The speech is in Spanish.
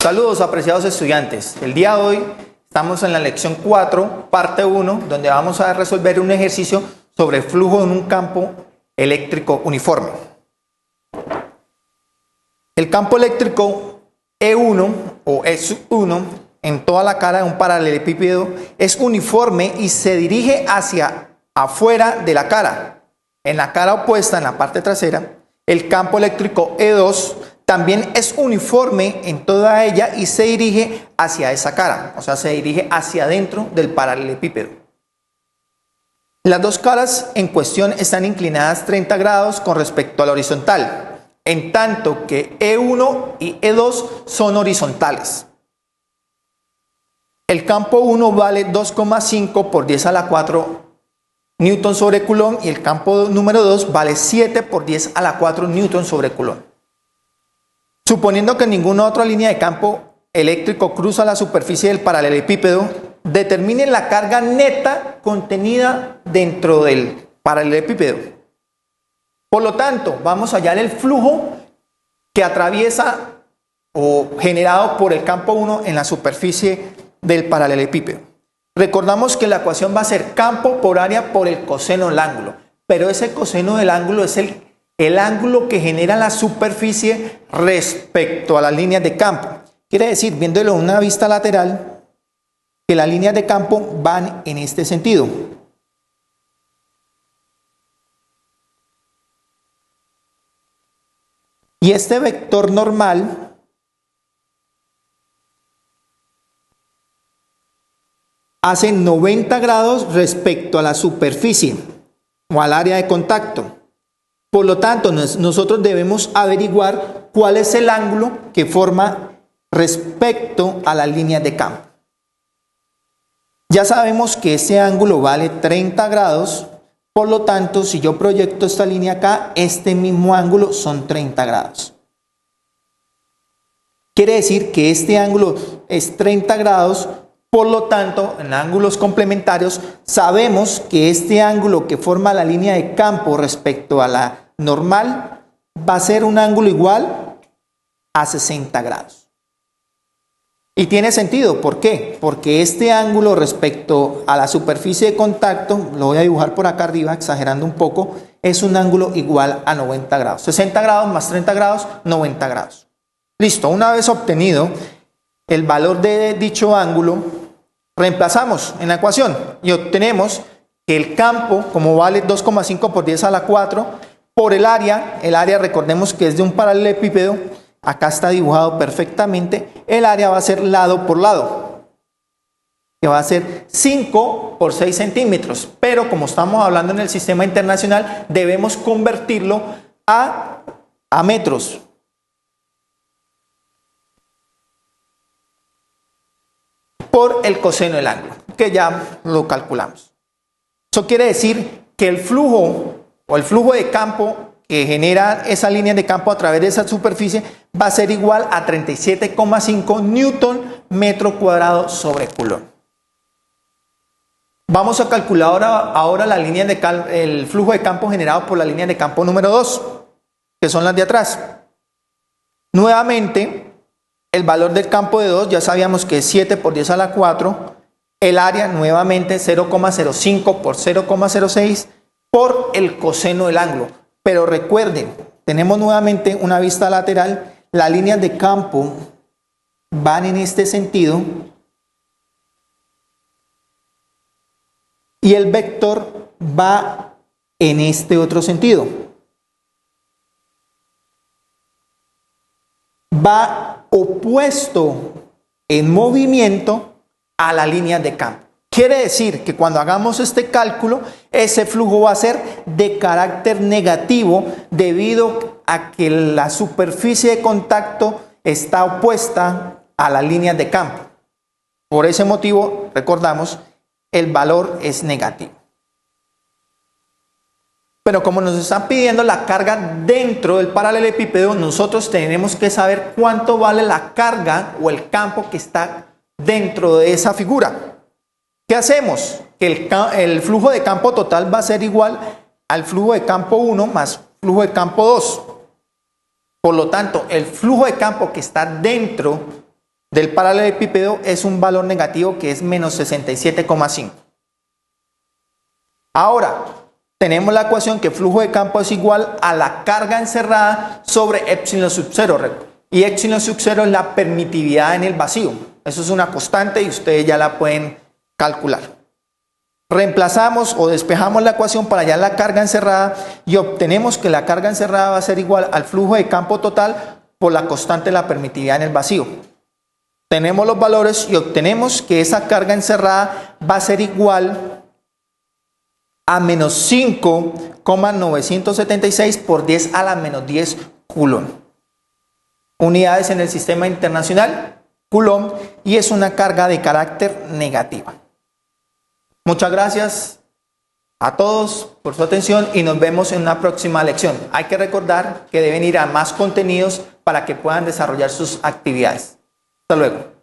Saludos, apreciados estudiantes. El día de hoy estamos en la lección 4, parte 1, donde vamos a resolver un ejercicio sobre flujo en un campo eléctrico uniforme. El campo eléctrico E1 o E1 en toda la cara de un paralelepípedo es uniforme y se dirige hacia afuera de la cara. En la cara opuesta, en la parte trasera, el campo eléctrico E2 también es uniforme en toda ella y se dirige hacia esa cara, o sea, se dirige hacia adentro del paralelepípedo. Las dos caras en cuestión están inclinadas 30 grados con respecto a la horizontal, en tanto que E1 y E2 son horizontales. El campo 1 vale 2,5 por 10 a la 4 newton sobre coulomb y el campo número 2 vale 7 por 10 a la 4 newton sobre coulomb. Suponiendo que ninguna otra línea de campo eléctrico cruza la superficie del paralelepípedo, determine la carga neta contenida dentro del paralelepípedo. Por lo tanto, vamos a hallar el flujo que atraviesa o generado por el campo 1 en la superficie del paralelepípedo. Recordamos que la ecuación va a ser campo por área por el coseno del ángulo, pero ese coseno del ángulo es el ángulo que genera la superficie respecto a las líneas de campo. Quiere decir, viéndolo en una vista lateral, que las líneas de campo van en este sentido. Y este vector normal hace 90 grados respecto a la superficie o al área de contacto. Por lo tanto, nosotros debemos averiguar cuál es el ángulo que forma respecto a las líneas de campo. Ya sabemos que ese ángulo vale 30 grados, por lo tanto, si yo proyecto esta línea acá, este mismo ángulo son 30 grados. Quiere decir que este ángulo es 30 grados, por lo tanto, en ángulos complementarios, sabemos que este ángulo que forma la línea de campo respecto a la normal va a ser un ángulo igual a 60 grados. Y tiene sentido, ¿por qué? Porque este ángulo respecto a la superficie de contacto, lo voy a dibujar por acá arriba, exagerando un poco, es un ángulo igual a 90 grados. 60 grados más 30 grados, 90 grados. Listo, una vez obtenido el valor de dicho ángulo, reemplazamos en la ecuación y obtenemos que el campo, como vale 2,5 por 10 a la 4, por el área recordemos que es de un paralelepípedo, acá está dibujado perfectamente, el área va a ser lado por lado, que va a ser 5 por 6 centímetros, pero como estamos hablando en el sistema internacional, debemos convertirlo a metros. Por el coseno del ángulo, que ya lo calculamos. Eso quiere decir que el flujo o el flujo de campo que genera esa línea de campo a través de esa superficie va a ser igual a 37,5 newton metro cuadrado sobre coulomb. Vamos a calcular ahora la línea el flujo de campo generado por la línea de campo número 2, que son las de atrás. Nuevamente, el valor del campo de 2 ya sabíamos que es 7 por 10 a la 4, el área nuevamente 0,05 por 0,06 por el coseno del ángulo. Pero recuerden, tenemos nuevamente una vista lateral, las líneas de campo van en este sentido y el vector va en este otro sentido. Va opuesto en movimiento a la línea de campo. Quiere decir que cuando hagamos este cálculo, ese flujo va a ser de carácter negativo debido a que la superficie de contacto está opuesta a la línea de campo. Por ese motivo, recordamos, el valor es negativo. Pero como nos están pidiendo la carga dentro del paralelepípedo, nosotros tenemos que saber cuánto vale la carga o el campo que está dentro de esa figura. ¿Qué hacemos? Que el flujo de campo total va a ser igual al flujo de campo 1 más flujo de campo 2. Por lo tanto, el flujo de campo que está dentro del paralelepípedo es un valor negativo que es menos 67,5. Ahora, tenemos la ecuación que flujo de campo es igual a la carga encerrada sobre epsilon sub 0. Y epsilon sub 0 es la permitividad en el vacío. Eso es una constante y ustedes ya la pueden calcular. Reemplazamos o despejamos la ecuación para hallar la carga encerrada y obtenemos que la carga encerrada va a ser igual al flujo de campo total por la constante de la permitividad en el vacío. Tenemos los valores y obtenemos que esa carga encerrada va a ser igual a menos 5,976 por 10 a la menos 10 coulomb. Unidades en el sistema internacional, coulomb, y es una carga de carácter negativa. Muchas gracias a todos por su atención y nos vemos en una próxima lección. Hay que recordar que deben ir a más contenidos para que puedan desarrollar sus actividades. Hasta luego.